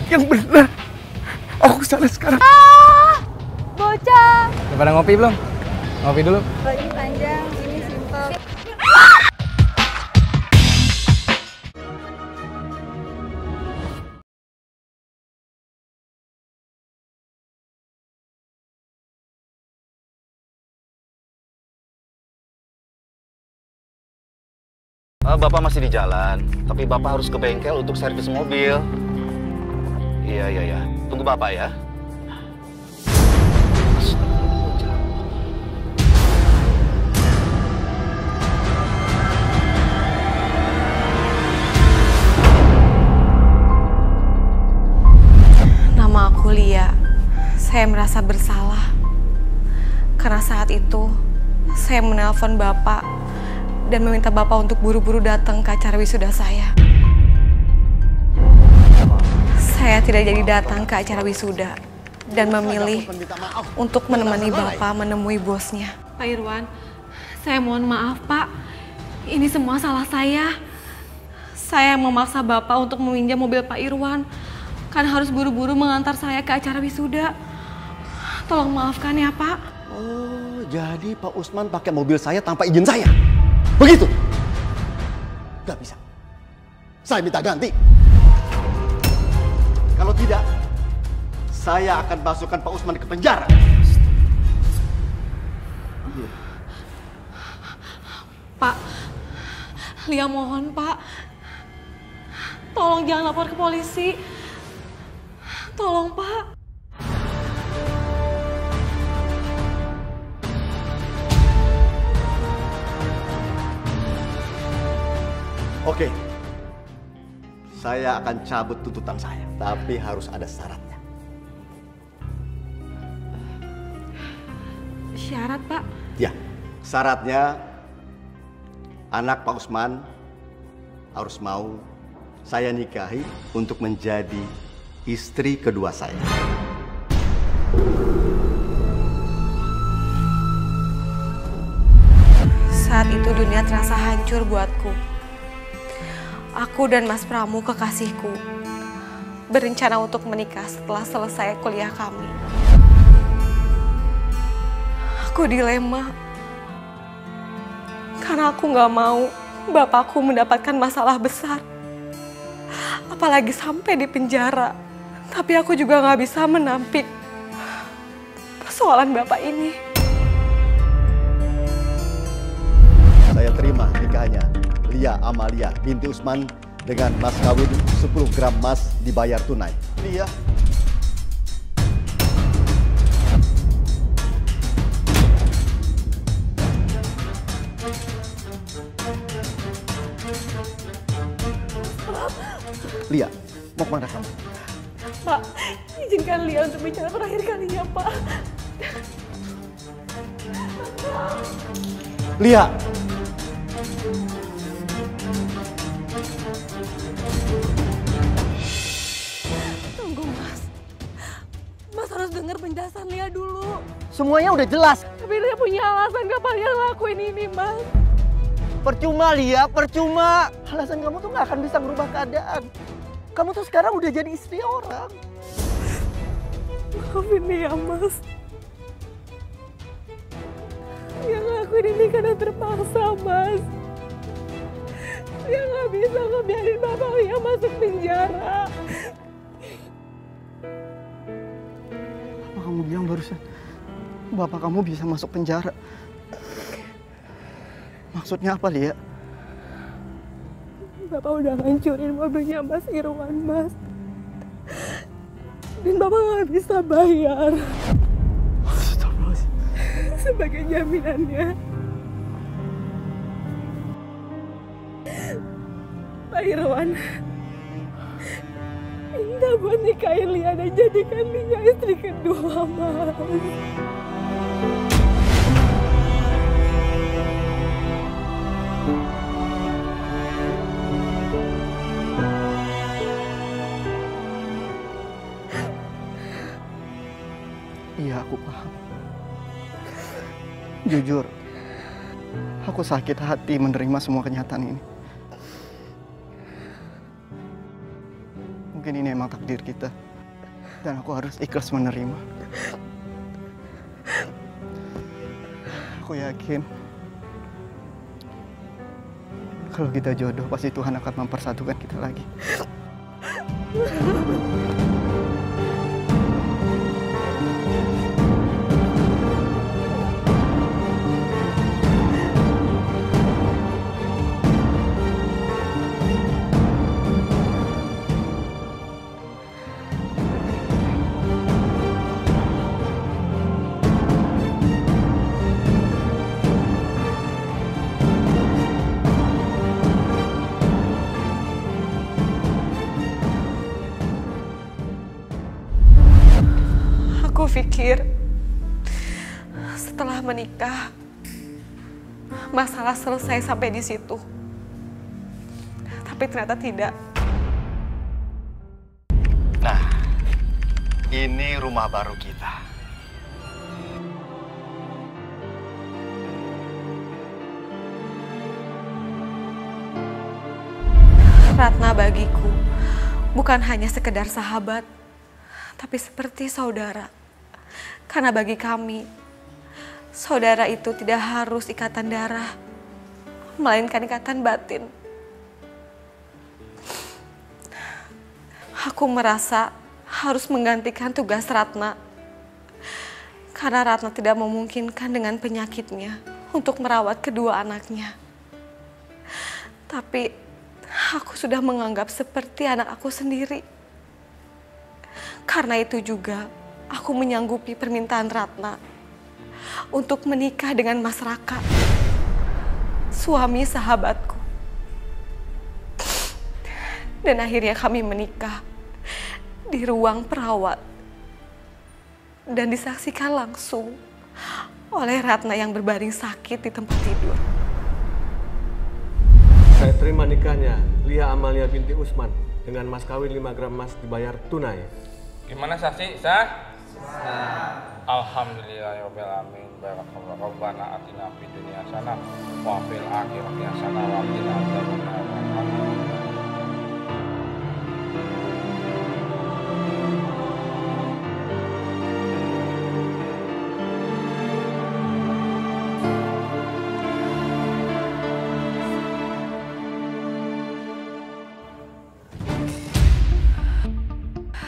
yang benar. Aku kesana sekarang. Bocah. Udah pada ngopi belum? Ngopi dulu. Ini panjang, ini simpel. Bapak masih di jalan, tapi Bapak harus ke bengkel untuk servis mobil. Iya. Tunggu Bapak ya. Nama aku Lia. Saya merasa bersalah. Karena saat itu, saya menelpon Bapak dan meminta Bapak untuk buru-buru datang ke acara wisuda saya. Saya tidak jadi datang ke acara wisuda dan memilih untuk menemani Bapak menemui bosnya. Pak Irwan, saya mohon maaf Pak. Ini semua salah saya. Saya memaksa Bapak untuk meminjam mobil Pak Irwan karena harus buru-buru mengantar saya ke acara wisuda. Tolong maafkan ya Pak. Oh, jadi Pak Usman pakai mobil saya tanpa izin saya? Begitu? Gak bisa. Saya minta ganti. Kalau tidak, saya akan masukkan Pak Usman ke penjara. Pak, Lia mohon Pak. Tolong jangan lapor ke polisi. Tolong Pak. Oke, saya akan cabut tuntutan saya, tapi harus ada syaratnya. Syarat, Pak? Ya, syaratnya anak Pak Usman harus mau saya nikahi untuk menjadi istri kedua saya. Saat itu dunia terasa hancur buatku. Aku dan Mas Pramu, kekasihku, berencana untuk menikah setelah selesai kuliah kami. Aku dilema. Karena aku gak mau bapakku mendapatkan masalah besar. Apalagi sampai di penjara. Tapi aku juga gak bisa menampik persoalan bapak ini. Saya terima nikahnya Lia Amalia binti Usman dengan mas kawin 10 gram emas dibayar tunai. Lia. Lia, mau kemana kamu? Pak, izinkan Lia untuk bicara terakhir kalinya, Pak. Lia! Tunggu, Mas. Mas harus dengar penjelasan Lia dulu. Semuanya udah jelas. Tapi Lia punya alasan kenapa Lia ngelakuin ini, Mas. Percuma, Lia, percuma. Alasan kamu tuh gak akan bisa merubah keadaan. Kamu tuh sekarang udah jadi istri orang. Maafin Lia, Mas. Lia ngelakuin ini karena terpaksa, Mas. Lia gak bisa ngebiarin bapak Lia masuk penjara. Apa kamu bilang barusan? Bapak kamu bisa masuk penjara. Maksudnya apa, Lia? Bapak udah ngancurin mobilnya Mas Irwan, Mas. Dan Bapak nggak bisa bayar. Sebagai jaminannya, Pak Irwan minta buat nikahin Lia dan jadikan Lia istri kedua, Mas. Iya, aku paham. Jujur, aku sakit hati menerima semua kenyataan ini. Mungkin Mungkin ini emang takdir kita. Dan aku harus ikhlas menerima. Aku yakin kalau kita jodoh, pasti Tuhan akan mempersatukan kita lagi. Aku pikir setelah menikah, masalah selesai sampai di situ. Tapi ternyata tidak. Nah, ini rumah baru kita. Ratna bagiku bukan hanya sekedar sahabat, tapi seperti saudara. Karena bagi kami, saudara itu tidak harus ikatan darah, melainkan ikatan batin. Aku merasa harus menggantikan tugas Ratna, karena Ratna tidak memungkinkan dengan penyakitnya untuk merawat kedua anaknya. Tapi aku sudah menganggap seperti anak aku sendiri. Karena itu juga aku menyanggupi permintaan Ratna untuk menikah dengan Mas Raka, suami sahabatku. Dan akhirnya kami menikah di ruang perawat dan disaksikan langsung oleh Ratna yang berbaring sakit di tempat tidur. Saya terima nikahnya Lia Amalia binti Usman dengan mas kawin 5 gram emas dibayar tunai. Gimana saksi? Sah? Alhamdulillahirabbil alamin. Barakallahu rabbana atina fid dunya hasanah wa fil akhirati hasanah wa qina adzabannar.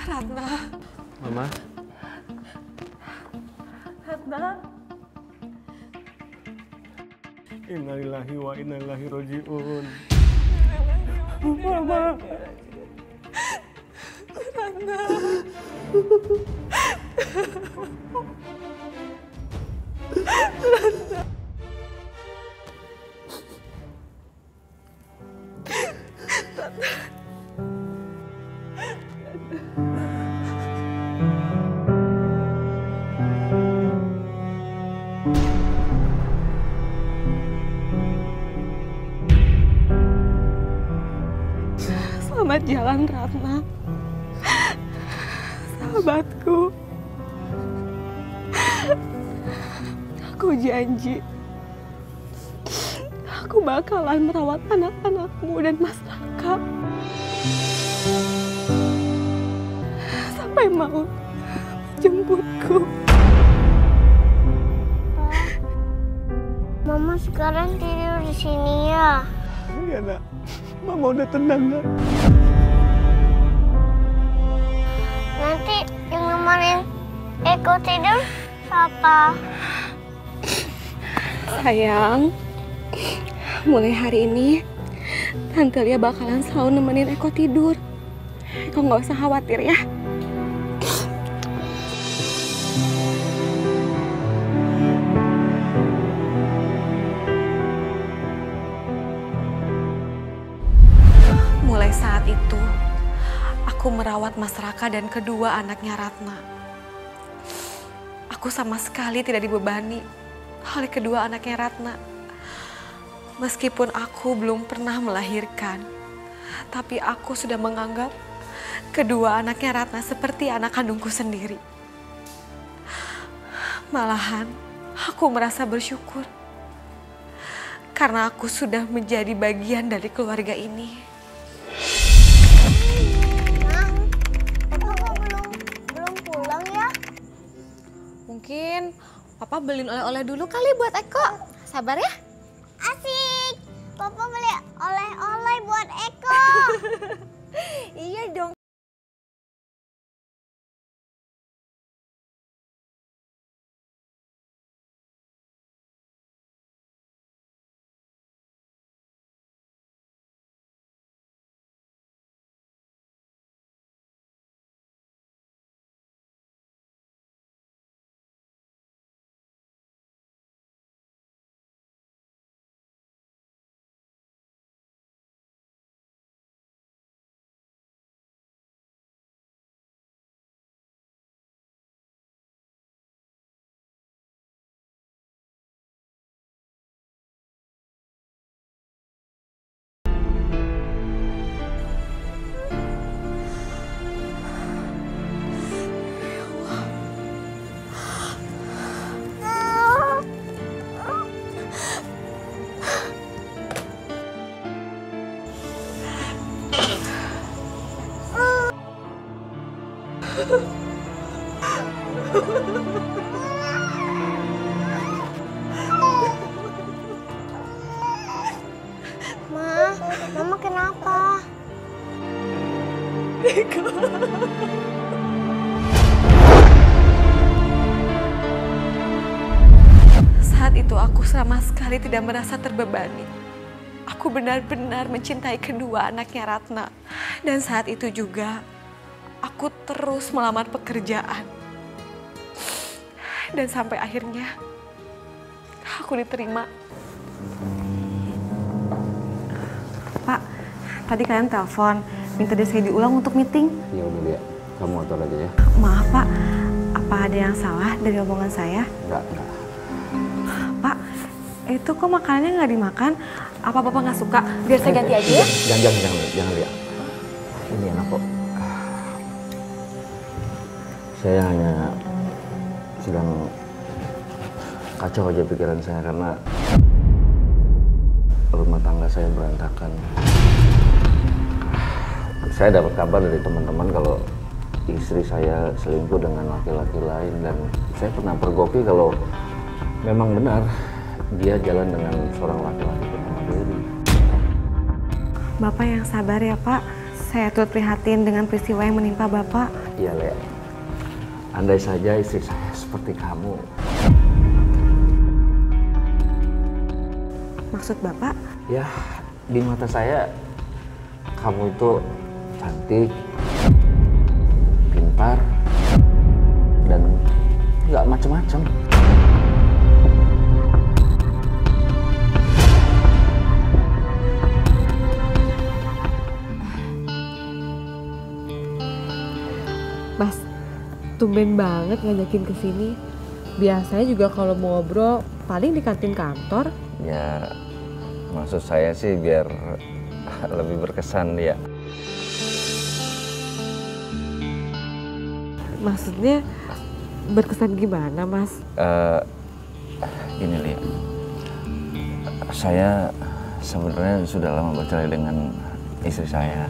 Ratna. Mama. Ratna. Innalillahi wa inna ilaihi raji'un. Mama. Ratna. Selamat jalan, Ratna. Sahabatku. Aku janji, aku bakalan merawat anak-anakmu dan Mas Raka sampai mau menjemputku. Mama sekarang tidur di sini ya. Iya nak, Mama udah tenang nak. Nanti yang nemenin Eko tidur siapa? Sayang, mulai hari ini Tante Lia bakalan selalu nemenin Eko tidur. Eko nggak usah khawatir ya. Mulai saat itu, aku merawat Mas Raka dan kedua anaknya Ratna. Aku sama sekali tidak dibebani oleh kedua anaknya Ratna. Meskipun aku belum pernah melahirkan, tapi aku sudah menganggap kedua anaknya Ratna seperti anak kandungku sendiri. Malahan, aku merasa bersyukur karena aku sudah menjadi bagian dari keluarga ini. Papa beliin oleh-oleh dulu kali buat Eko. Sabar ya. Asik. Papa beli oleh-oleh buat Eko. Iya dong. Ma, Mama kenapa? Saat itu aku sama sekali tidak merasa terbebani. Aku benar-benar mencintai kedua anaknya Ratna. Dan saat itu juga aku terus melamar pekerjaan. Dan sampai akhirnya aku diterima. Pak, tadi kalian telepon, minta saya diulang untuk meeting. Ya udah Lia, kamu atur aja ya. Maaf Pak, apa ada yang salah dari omongan saya? Enggak. Pak, itu kok makanannya nggak dimakan? Apa Bapak nggak suka? Biar saya ganti aja ya. Jangan Lia. Ini enak kok. Saya hanya sedang kacau aja pikiran saya karena rumah tangga saya berantakan. Saya dapat kabar dari teman-teman kalau istri saya selingkuh dengan laki-laki lain dan saya pernah pergoki kalau memang benar dia jalan dengan seorang laki-laki bernama Dery. Bapak yang sabar ya Pak. Saya turut prihatin dengan peristiwa yang menimpa Bapak. Iya Lea, andai saja istri saya seperti kamu. Maksud Bapak? Ya, di mata saya kamu itu cantik, pintar, dan nggak macem-macem. Mas, tumben banget ngajakin ke sini. Biasanya juga kalau mau ngobrol paling di kantin kantor. Ya, maksud saya sih biar lebih berkesan ya. Maksudnya berkesan gimana, Mas? Ini Lia, saya sebenarnya sudah lama bercerai dengan istri saya.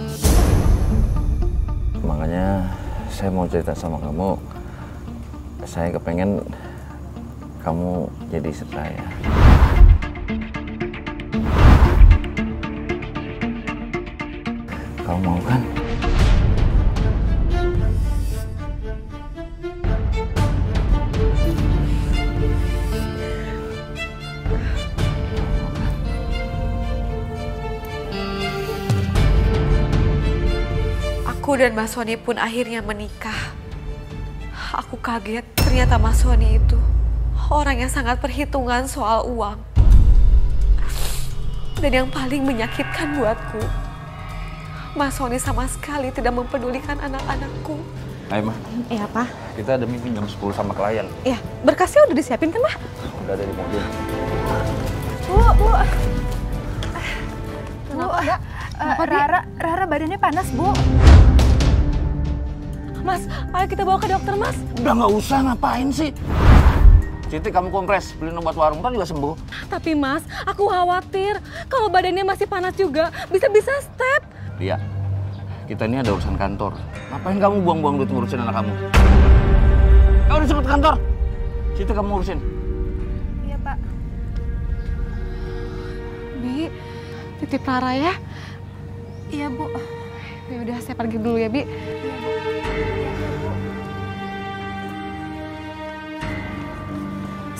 Makanya saya mau cerita sama kamu. Saya kepengen kamu jadi istri saya. Kamu mau kan? Aku dan Mas Sony pun akhirnya menikah. Aku kaget, ternyata Mas Sony itu orang yang sangat perhitungan soal uang. Dan yang paling menyakitkan buatku, Mas Sony sama sekali tidak mempedulikan anak-anakku. Ayo Mah, Iya Pak. kita ada meeting jam 10 sama klien. Iya, berkasnya udah disiapin kan Mah? Udah ada di mobil. Bu. Rara badannya panas, Bu. Mas, ayo kita bawa ke dokter, Mas. Udah nggak usah, ngapain sih? Siti, kamu kompres, beliin obat warung, kan juga sembuh. Tapi Mas, aku khawatir kalau badannya masih panas juga, bisa-bisa step. Lia, kita ini ada urusan kantor. Ngapain kamu buang-buang duit ngurusin anak kamu? Kamu udah cepet kantor. Siti, kamu urusin. Bi, titip Rara ya. Iya, Bu. Ya udah, saya pergi dulu ya, Bi.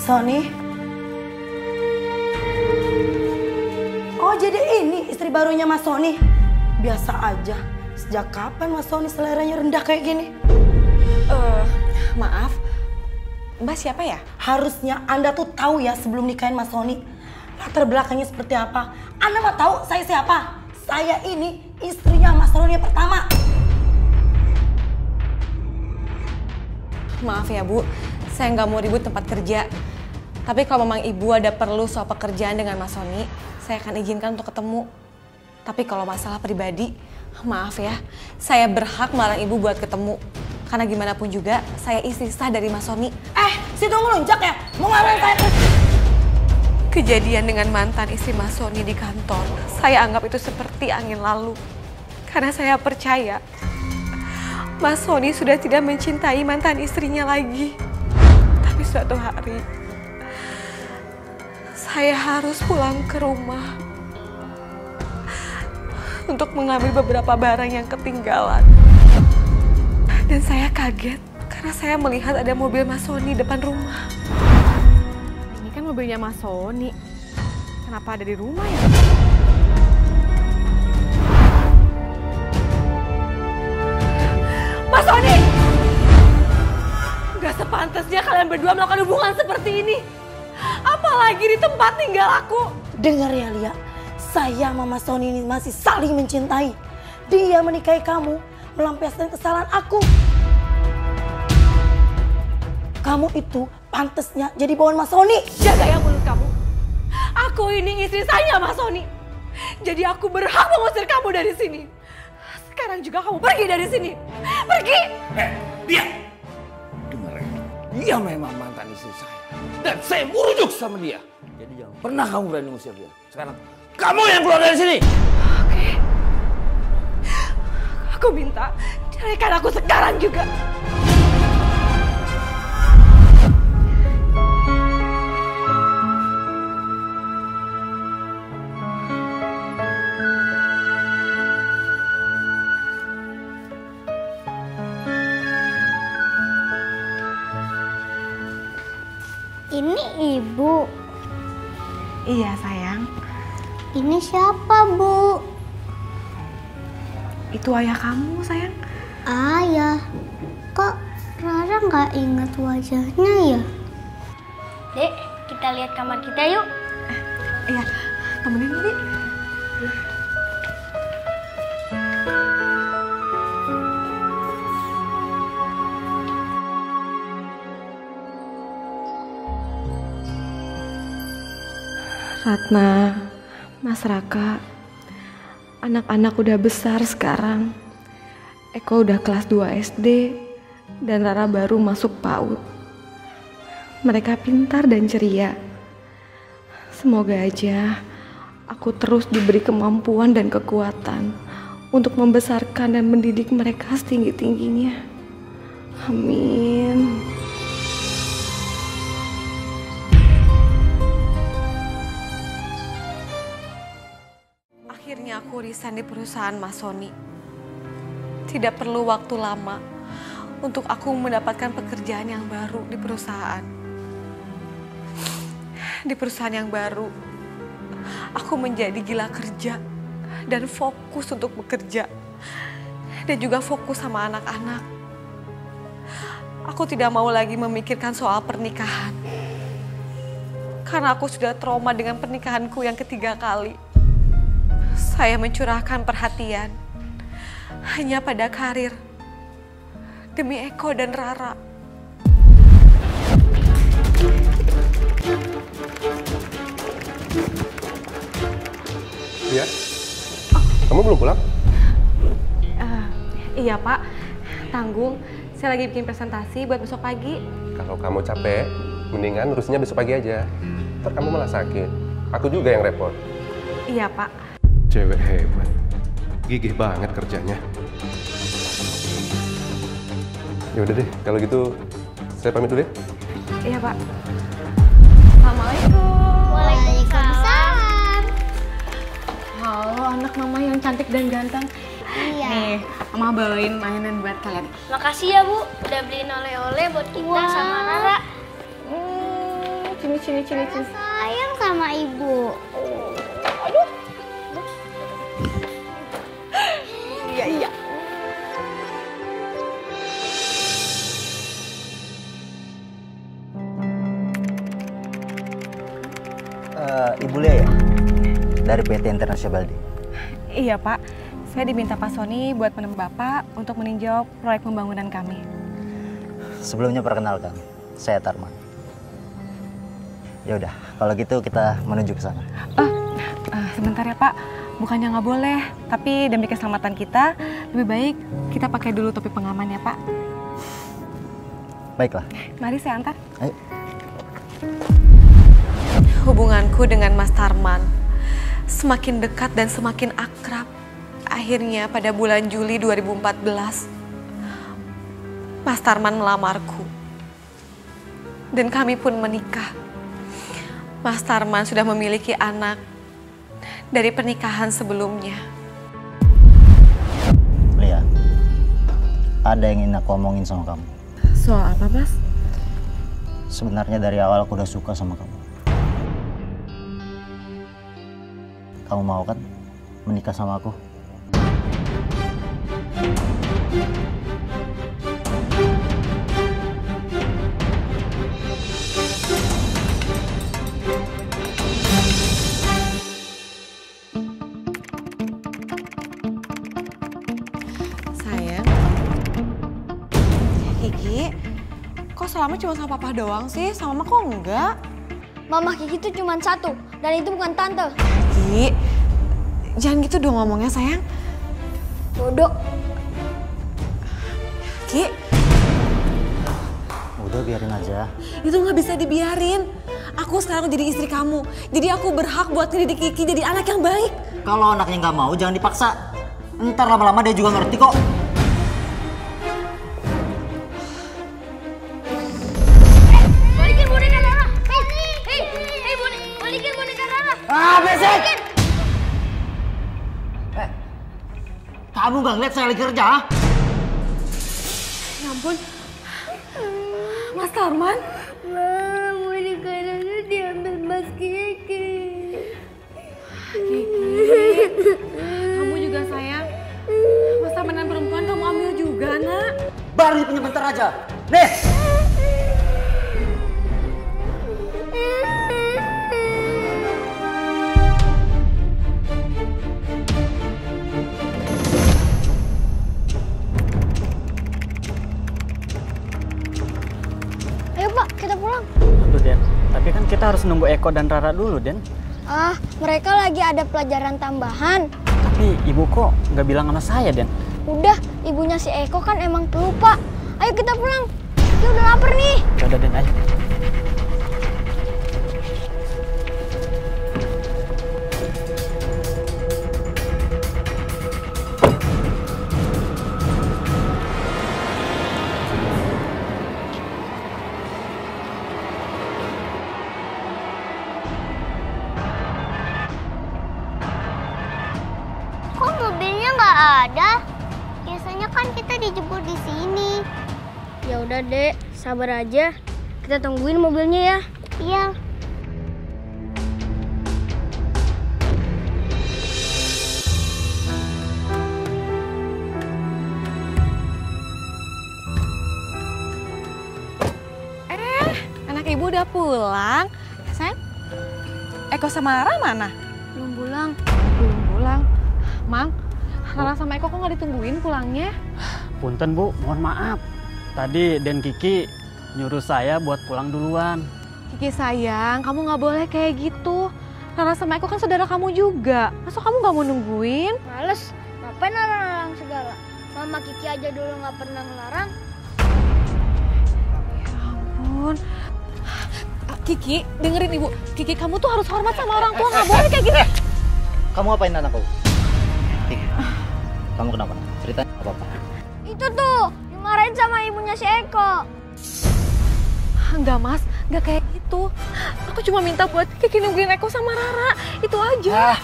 Sony. Oh, jadi ini istri barunya Mas Sony. Biasa aja. Sejak kapan Mas Sony seleranya rendah kayak gini? Maaf. Mbak siapa ya? Harusnya Anda tuh tahu ya sebelum nikahin Mas Sony. Latar belakangnya seperti apa. Anda mau tahu saya siapa? Saya ini istrinya Mas Sony yang pertama. Maaf ya, Bu. Saya nggak mau ribut tempat kerja. Tapi kalau memang Ibu ada perlu soal pekerjaan dengan Mas Sony, saya akan izinkan untuk ketemu. Tapi kalau masalah pribadi, maaf ya, saya berhak melarang Ibu buat ketemu. Karena gimana pun juga, saya istri sah dari Mas Sony. Situ ngelunjak ya? Mau ngarahin saya? Kejadian dengan mantan istri Mas Sony di kantor, saya anggap itu seperti angin lalu. Karena saya percaya, Mas Sony sudah tidak mencintai mantan istrinya lagi. Tapi suatu hari, saya harus pulang ke rumah untuk mengambil beberapa barang yang ketinggalan. Dan saya kaget karena saya melihat ada mobil Mas Sony depan rumah. Ini kan mobilnya Mas Sony. Kenapa ada di rumah ya? Mas Sony! Gak sepantasnya kalian berdua melakukan hubungan seperti ini. Apalagi di tempat tinggal aku. Dengar ya Lia, saya sama Mas Sony ini masih saling mencintai. Dia menikahi kamu, melampiaskan kesalahan aku. Kamu itu pantasnya jadi bawahan Mas Sony. Jaga ya mulut kamu. Aku ini istri saya Mas Sony. Jadi aku berhak mengusir kamu dari sini. Sekarang juga kamu pergi dari sini. Pergi! Dia! Dengar ya, dia memang mantan istri saya. Dan saya burujuk sama dia. Jadi jangan pernah kamu berani ngusir dia. Sekarang kamu yang keluar dari sini. Oke. Aku minta ceraikan aku sekarang juga. Ini Ibu. Iya sayang. Ini siapa, Bu? Itu ayah kamu sayang. Ayah. Kok Rara nggak ingat wajahnya ya? Dek, kita lihat kamar kita yuk. Iya, temenin Dek. Ratna, Mas Raka, anak-anak udah besar sekarang. Eko udah kelas 2 SD dan Rara baru masuk PAUD. Mereka pintar dan ceria. Semoga aja aku terus diberi kemampuan dan kekuatan untuk membesarkan dan mendidik mereka setinggi-tingginya. Amin. Akhirnya aku resign di perusahaan Mas Sony. Tidak perlu waktu lama untuk aku mendapatkan pekerjaan yang baru di perusahaan. Di perusahaan yang baru, aku menjadi gila kerja dan fokus untuk bekerja. Dan juga fokus sama anak-anak. Aku tidak mau lagi memikirkan soal pernikahan. Karena aku sudah trauma dengan pernikahanku yang ketiga kali. Saya mencurahkan perhatian hanya pada karir demi Eko dan Rara. Iya? Kamu belum pulang? Iya Pak, tanggung. Saya lagi bikin presentasi buat besok pagi. Kalau kamu capek, mendingan urusnya besok pagi aja. Ntar kamu malah sakit. Aku juga yang repot. Iya Pak. Cewek hebat, gigih banget kerjanya. Ya udah deh, kalau gitu saya pamit dulu ya. Iya Pak. Assalamualaikum. Waalaikumsalam. anak mama yang cantik dan ganteng. Iya. Nih, mama bawain mainan buat kalian. Makasih ya Bu, udah beliin oleh-oleh buat kita sama Rara. Sini. Sayang sama Ibu. Aduh. Iya. Ibu Lia ya? Dari PT International Baldi. Iya Pak, saya diminta Pak Sony buat menemui Bapak untuk meninjau proyek pembangunan kami. Sebelumnya perkenalkan, saya Tarman. Ya udah, kalau gitu kita menuju ke sana. Sebentar ya Pak, bukannya nggak boleh, tapi demi keselamatan kita, lebih baik kita pakai dulu topi pengaman ya Pak. Baiklah. Mari saya antar. Ayo. Hubunganku dengan Mas Tarman semakin dekat dan semakin akrab. Akhirnya pada bulan Juli 2014, Mas Tarman melamarku. Dan kami pun menikah. Mas Tarman sudah memiliki anak dari pernikahan sebelumnya. Lia, ada yang ingin aku omongin sama kamu. Soal apa, Mas? Sebenarnya dari awal aku udah suka sama kamu. Kamu mau kan menikah sama aku? Sayang, Kiki, kok selama cuma sama papa doang sih? Sama mama kok enggak? Mama Kiki tuh cuma satu, dan itu bukan tante. Kiki, jangan gitu dong ngomongnya sayang. Bodoh. Ki, Udah biarin aja. itu nggak bisa dibiarin. Aku sekarang jadi istri kamu, jadi aku berhak buat ngedidik Kiki jadi anak yang baik. Kalau anaknya nggak mau, jangan dipaksa. Ntar lama-lama dia juga ngerti kok. Balikin boneka Rara. Hei, balikin boneka Rara. Besek! Kamu nggak ngeliat saya lagi kerja? Ya ampun, Mas Tarman. Boneka Rara diambil Mas Kiki. Kiki, kamu juga sayang. Masa mainan perempuan kamu ambil juga, nak? Baru punya bentar aja. Nih! Ayo Pak, kita pulang. Aduh Den, tapi kan kita harus nunggu Eko dan Rara dulu Den. Ah, mereka lagi ada pelajaran tambahan. Tapi ibu kok nggak bilang sama saya Den? Udah, ibunya si Eko kan emang pelupa. Ayo kita pulang. Dia udah lapar nih. Yaudah Den, ayo. Kok mobilnya nggak ada? Biasanya kan kita dijemput di sini. Ya udah Dek, sabar aja. Kita tungguin mobilnya ya. Iya. Anak ibu udah pulang. Sayang, Eko sama Rara mana? Belum pulang. Belum pulang. Mang, Rara sama Eko kok nggak ditungguin pulangnya? Punten Bu, mohon maaf. Tadi Den Kiki nyuruh saya buat pulang duluan. Kiki sayang, kamu nggak boleh kayak gitu. Rara sama Eko kan saudara kamu juga. Masa kamu nggak mau nungguin? Males, ngapain larang-larang segala? Mama Kiki aja dulu nggak pernah ngelarang. Ya ampun. Kiki, dengerin ibu. Kiki, kamu tuh harus hormat sama orang tua, nggak boleh kayak gini. Kamu apain anakku? Kamu kenapa? Cerita apa-apa? Itu tuh, dimarahin sama ibunya si Eko. Enggak mas, enggak kayak gitu. Aku cuma minta buat Kiki nungguin Eko sama Rara, itu aja.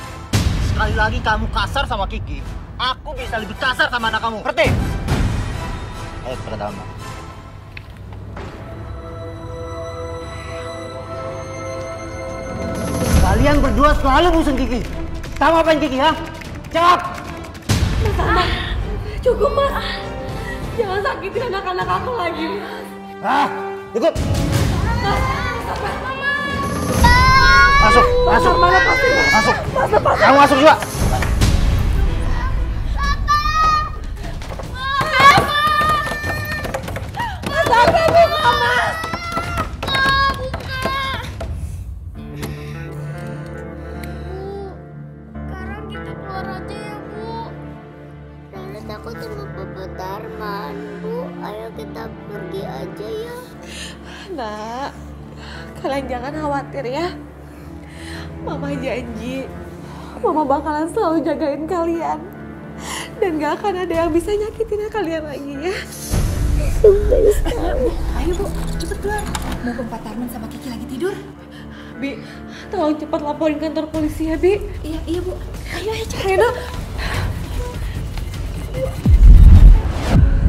sekali lagi kamu kasar sama Kiki, aku bisa lebih kasar sama anak kamu. Ngerti? Ayo kita dalam. Kalian berdua selalu musuh Kiki. Kamu apain Kiki, ha? Jawab! Mas, cukup Mas. Jangan sakitin anak-anak aku lagi, Mas. Cukup! Mas, masuk, masuk, masuk, kamu masuk juga. Mas, sampai buka, Mas. Sekarang kita keluar aja ya, Bu. Rana takut sama Papa Darman. Bu, ayo kita pergi aja ya. Nak, kalian jangan khawatir ya. Mama janji, Mama bakalan selalu jagain kalian. Dan gak akan ada yang bisa nyakitin kalian lagi ya. Ayo Bu, cepet keluar. Mau Pak Tarman sama Kiki lagi tidur? Bi, tolong cepat laporin kantor polisi ya, Bi. Iya Bu. Ayo cepet. Rena.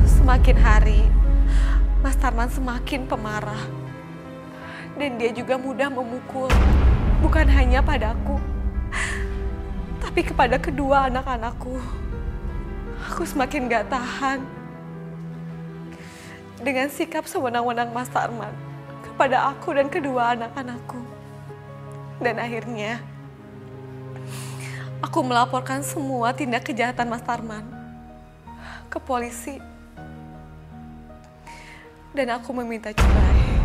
Semakin hari, Mas Tarman semakin pemarah. Dan dia juga mudah memukul. Bukan hanya padaku, tapi kepada kedua anak-anakku. Aku semakin gak tahan dengan sikap sewenang-wenang Mas Tarman kepada aku dan kedua anak-anakku. Dan akhirnya, aku melaporkan semua tindak kejahatan Mas Tarman ke polisi. Dan aku meminta cerai.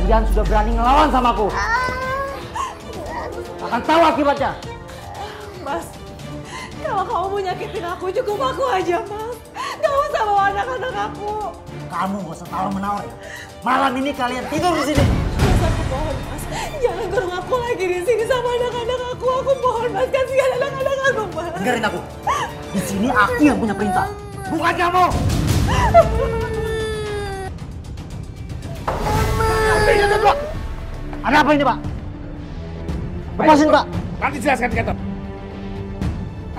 Kalian sudah berani ngelawan sama aku. Akan tahu akibatnya. Mas, kalau kamu mau nyakitin aku, cukup aku aja, Mas. Gak usah bawa anak-anak aku. Kamu gak usah tawar-menawar. Malam ini kalian tidur di sini. Mas, aku mohon, Mas. Jangan kurung aku lagi di sini sama anak-anak aku. Aku mohon, Mas. Kasihan anak-anak aku, Mas. Dengerin aku. Di sini aku yang punya perintah. Bukan kamu. Ada apa ini, Pak? Lepasin, Pak. Nanti jelaskan di kantor.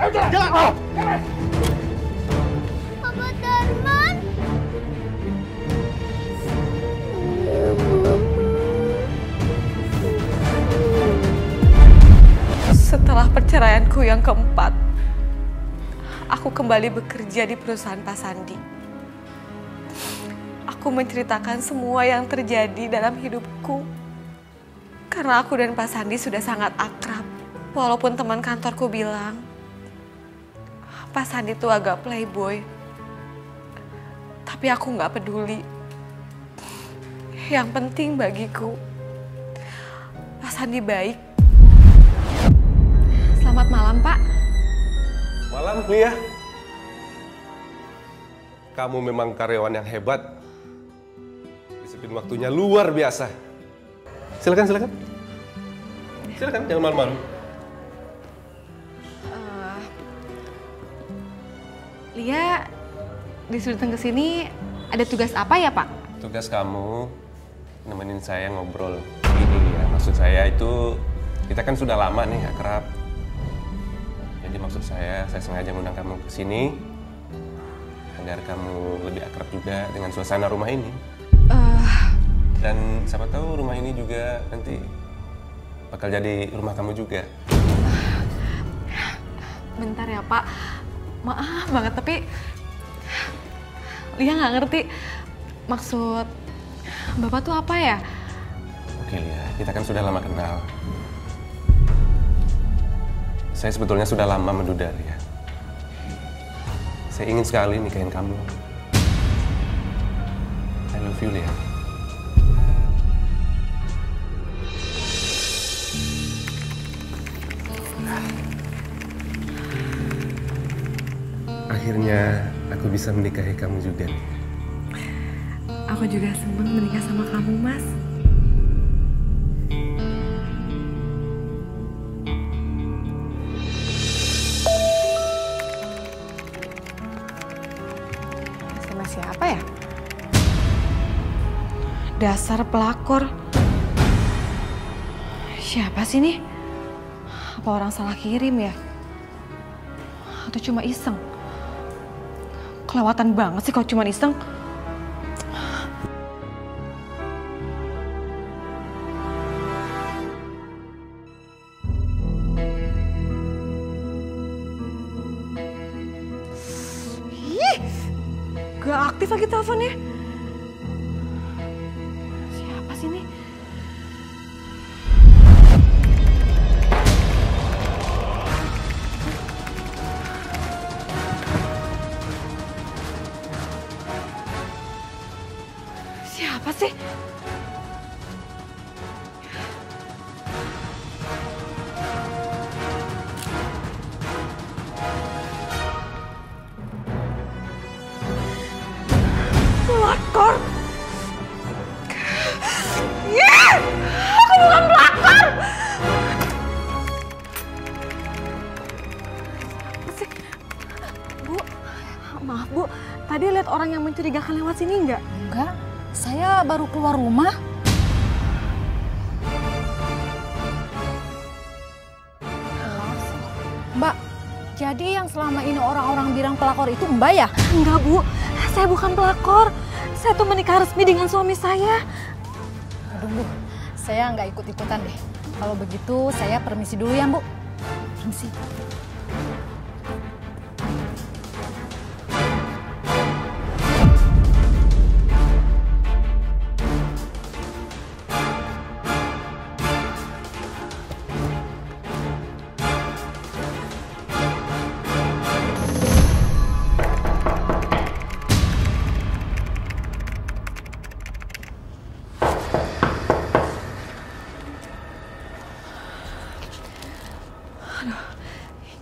Ayo jalan. Jalan. Jalan. Papa Darman. Setelah perceraianku yang keempat, aku kembali bekerja di perusahaan Pak Sandi. Aku menceritakan semua yang terjadi dalam hidupku. Karena aku dan Pak Sandi sudah sangat akrab. Walaupun teman kantorku bilang, Pak Sandi itu agak playboy. Tapi aku nggak peduli. Yang penting bagiku, Pak Sandi baik. Selamat malam, Pak. Malam, Lia. Kamu memang karyawan yang hebat. Disiplin waktunya luar biasa. Silakan, silakan. Silakan, jangan malu-malu. Lia disuruh datang ke sini ada tugas apa ya, Pak? Tugas kamu nemenin saya ngobrol gini ya. Maksud saya itu kita kan sudah lama nih akrab. Jadi maksud saya sengaja ngundang kamu ke sini agar kamu lebih akrab juga dengan suasana rumah ini. Dan siapa tahu rumah ini juga nanti bakal jadi rumah kamu juga. Bentar ya, Pak. Maaf banget, tapi Lia nggak ngerti maksud Bapak tuh apa ya? Oke, Lia, kita kan sudah lama kenal. Saya sebetulnya sudah lama menduda, Lia. Saya ingin sekali nikahin kamu. I love you, Lia. Akhirnya aku bisa menikahi kamu juga nih. Aku juga senang menikah sama kamu, Mas. SMS siapa ya? Dasar pelakor. Siapa sih nih? Apa orang salah kirim ya? Atau cuma iseng? Kelewatan banget sih kalau cuma iseng. Ih, gak aktif lagi teleponnya. Siapa sih nih? Siapa sih? Pelakor? Yeah! Aku bukan pelakor! Bu, maaf Bu, tadi lihat orang yang mencurigakan lewat sini nggak? Enggak, saya baru keluar rumah. Mbak, jadi yang selama ini orang-orang bilang pelakor itu Mbak ya? Enggak Bu, saya bukan pelakor. Saya tuh menikah resmi dengan suami saya. Aduh Bu, saya nggak ikut-ikutan deh. Kalau begitu saya permisi dulu ya Bu. Permisi.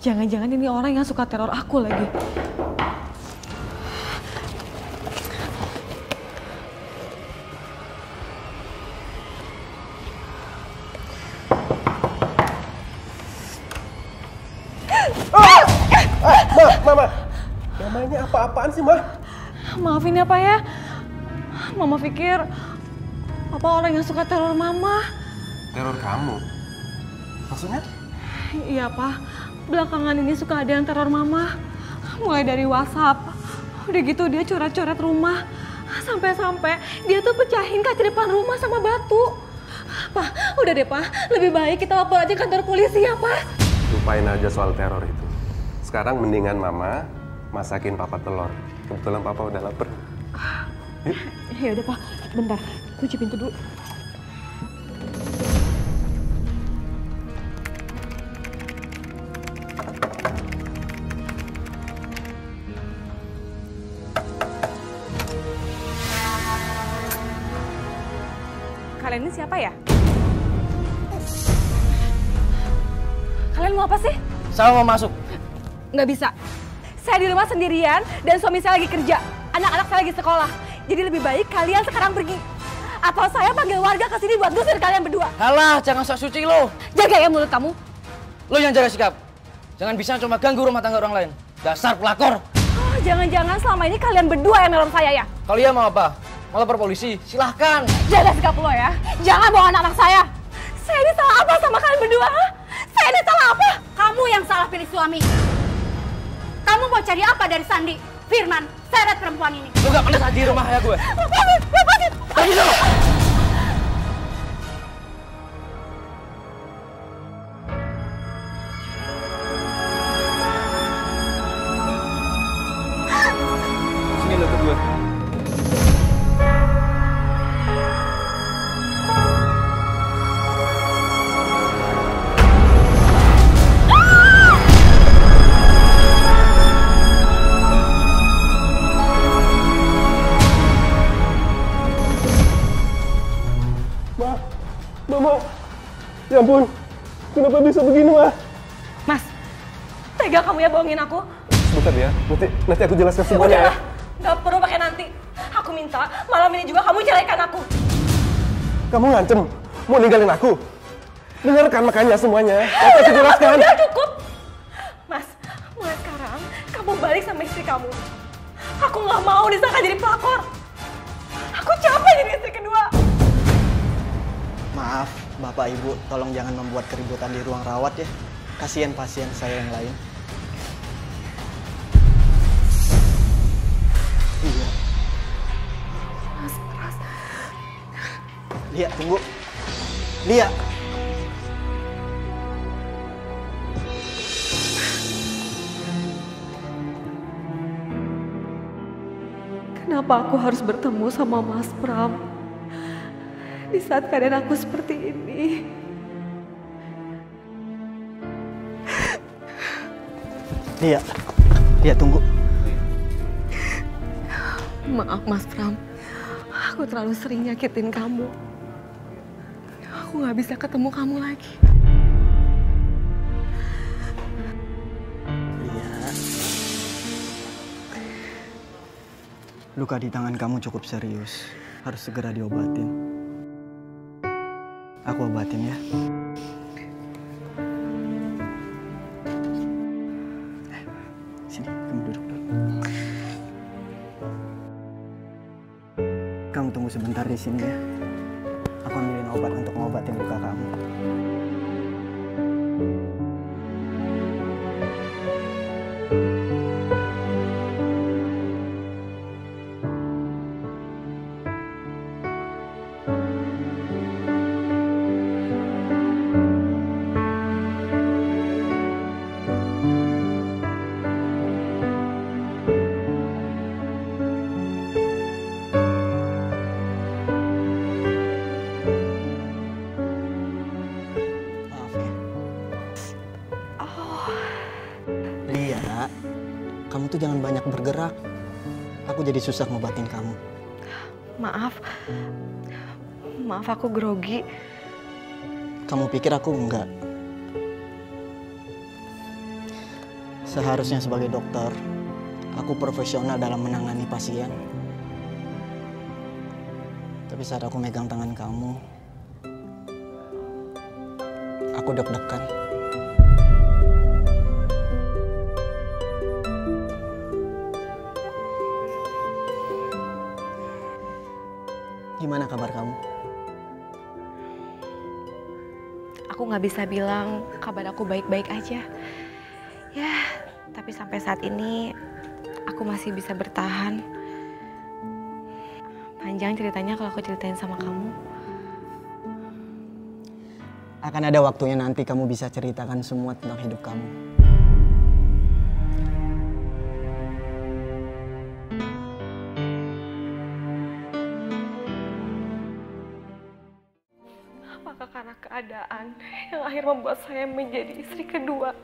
Jangan-jangan ini orang yang suka teror aku lagi. Mama, Mama ini apa-apaan sih, Ma? Maafin ya Pak ya. Mama pikir Papa orang yang suka teror Mama. Teror kamu? Maksudnya? Iya Pak. Belakangan ini suka ada yang teror Mama. Mulai dari WhatsApp, udah gitu dia coret-coret rumah. Sampai-sampai dia tuh pecahin kaca depan rumah sama batu. Pak, udah deh Pak. Lebih baik kita lapor aja kantor polisi ya Pak. Lupain aja soal teror itu. Sekarang mendingan Mama masakin Papa telur. Kebetulan Papa udah lapar. Yuk. Ya udah Pak, bentar. Kunci pintu dulu. Kalian ini siapa ya? Kalian mau apa sih? Saya mau masuk. Nggak bisa. Saya di rumah sendirian dan suami saya lagi kerja. Anak-anak saya lagi sekolah. Jadi lebih baik kalian sekarang pergi. Atau saya panggil warga ke sini buat ngusir kalian berdua. Halah, jangan sok suci lo. Jaga ya mulut kamu. Lo yang jaga sikap. Jangan bisa cuma ganggu rumah tangga orang lain. Dasar pelakor. Oh, jangan-jangan selama ini kalian berdua yang neror saya ya? Kalian mau apa? Mau lapor polisi? Silahkan. Jaga sikap lo ya. Jangan bawa anak-anak saya. Saya ini salah apa sama kalian berdua? Saya ini salah apa? Kamu yang salah pilih suami. Kamu mau cari apa dari Sandi? Firman, seret perempuan ini. Lu gak pernah saji rumah ya gue. Lepasin, lepasin. Pergi dulu. Sini lo kedua. Mama, ya ampun, kenapa bisa begini, Ma? Mas, tega kamu ya bohongin aku? Sebentar ya, nanti aku jelaskan semuanya ya. Nggak perlu pakai nanti. Aku minta malam ini juga kamu ceraikan aku. Kamu ngancem, mau ninggalin aku? Dengarkan makanya semuanya, nanti aku jelaskan. Udah cukup. Mas, mulai sekarang kamu balik sama istri kamu. Aku nggak mau disangka jadi pelakor. Aku capek jadi istri kedua. Maaf, Bapak Ibu tolong jangan membuat keributan di ruang rawat ya. Kasihan pasien saya yang lain. Iya. Mas. Lia, tunggu. Lia. Kenapa aku harus bertemu sama Mas Pram di saat keadaan aku seperti ini? Lia, tunggu. Maaf Mas Pram, aku terlalu sering nyakitin kamu. Aku gak bisa ketemu kamu lagi. Luka di tangan kamu cukup serius, harus segera diobatin. Aku obatin ya. Sini, kamu duduk dulu. Kamu tunggu sebentar di sini ya. Aku ambilin obat untuk ngobatin luka kamu. Kamu tuh jangan banyak bergerak. Aku jadi susah ngobatin kamu. Maaf aku grogi. Kamu pikir aku enggak? Seharusnya sebagai dokter, aku profesional dalam menangani pasien. Tapi saat aku megang tangan kamu, aku deg-degan. Gimana kabar kamu? Aku nggak bisa bilang kabar aku baik-baik aja. Ya, tapi sampai saat ini aku masih bisa bertahan. Panjang ceritanya kalau aku ceritain sama kamu. Akan ada waktunya nanti kamu bisa ceritakan semua tentang hidup kamu. Apakah karena keadaan yang akhir membuat saya menjadi istri kedua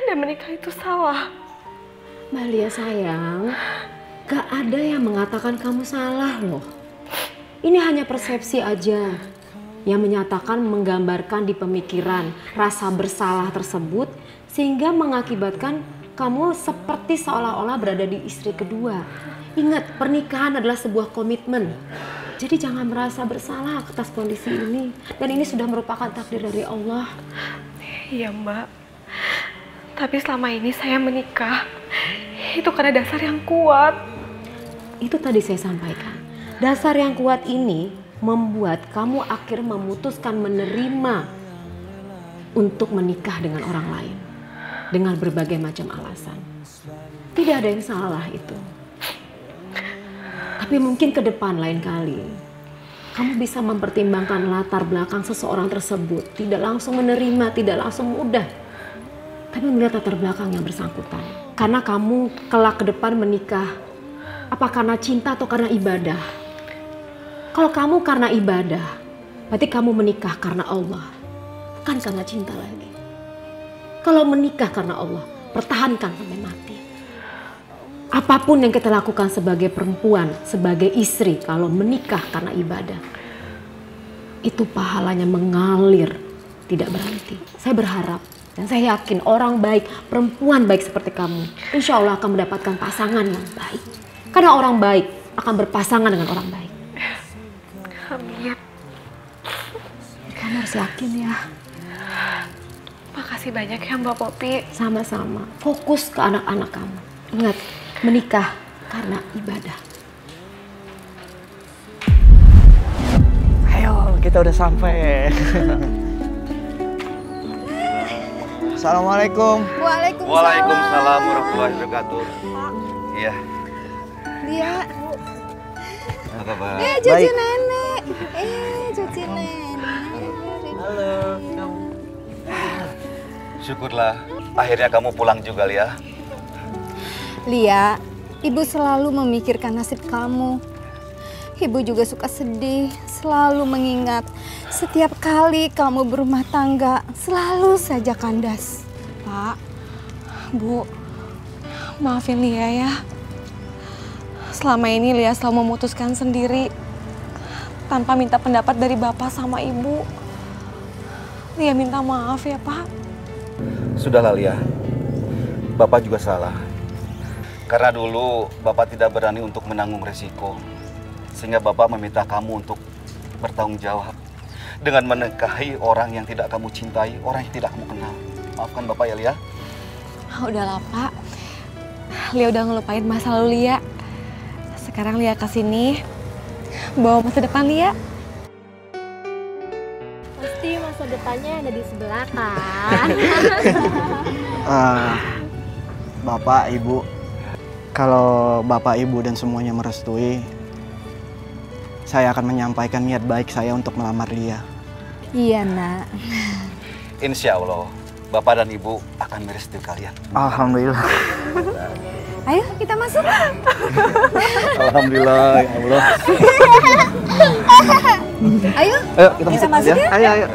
dan menikah itu salah? Mbak Lia sayang, gak ada yang mengatakan kamu salah loh. Ini hanya persepsi aja yang menyatakan menggambarkan di pemikiran rasa bersalah tersebut sehingga mengakibatkan kamu seperti seolah-olah berada di istri kedua. Ingat, pernikahan adalah sebuah komitmen. Jadi jangan merasa bersalah atas kondisi ini. Dan ini sudah merupakan takdir dari Allah. Iya Mbak. Tapi selama ini saya menikah. Itu karena dasar yang kuat. Itu tadi saya sampaikan. Dasar yang kuat ini membuat kamu akhirnya memutuskan menerima untuk menikah dengan orang lain. Dengan berbagai macam alasan. Tidak ada yang salah itu. Tapi mungkin ke depan lain kali, kamu bisa mempertimbangkan latar belakang seseorang tersebut. Tidak langsung menerima, tidak langsung mudah. Tapi melihat latar belakang yang bersangkutan. Karena kamu kelak ke depan menikah, apa karena cinta atau karena ibadah? Kalau kamu karena ibadah, berarti kamu menikah karena Allah. Bukan karena cinta lagi. Kalau menikah karena Allah, pertahankan sampai mati. Apapun yang kita lakukan sebagai perempuan, sebagai istri, kalau menikah karena ibadah, itu pahalanya mengalir, tidak berhenti. Saya berharap dan saya yakin orang baik, perempuan baik seperti kamu, insya Allah akan mendapatkan pasangan yang baik. Karena orang baik akan berpasangan dengan orang baik. Amin. Kamu harus yakin ya. Makasih banyak ya Mbak Popi. Sama-sama. Fokus ke anak-anak kamu. Ingat, menikah karena ibadah. Ayo kita udah sampai. Assalamualaikum. Waalaikumsalam warahmatullahi wabarakatuh. Iya. Lia. Apa kabar? Cucu nenek. Cucu nenek. Halo. Syukurlah, akhirnya kamu pulang juga, Lia. Lia, ibu selalu memikirkan nasib kamu. Ibu juga suka sedih, selalu mengingat setiap kali kamu berumah tangga, selalu saja kandas. Pak, Bu, maafin Lia ya. Selama ini Lia selalu memutuskan sendiri, tanpa minta pendapat dari Bapak sama Ibu. Lia minta maaf ya, Pak. Sudahlah, Lia. Bapak juga salah. Karena dulu Bapak tidak berani untuk menanggung resiko. Sehingga Bapak meminta kamu untuk bertanggung jawab dengan menikahi orang yang tidak kamu cintai, orang yang tidak kamu kenal. Maafkan Bapak ya, Lia. Udahlah, Pak. Lia udah ngelupain masa lalu Lia. Sekarang Lia kesini bawa masa depan Lia. Pasti masa depannya ada di sebelah kan. Bapak, Ibu, kalau Bapak, Ibu dan semuanya merestui, saya akan menyampaikan niat baik saya untuk melamar Lia. Iya, Nak. Insya Allah, Bapak dan Ibu akan merestui kalian. Alhamdulillah. Ayo kita masuk. Alhamdulillah, ya Allah. Ayo kita masuk ya. Ayo.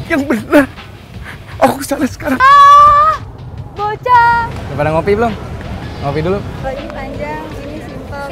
Yang benar, aku salah sekarang. Bocah. Udah pada ngopi belum? Ngopi dulu. Ini panjang, ini simpel.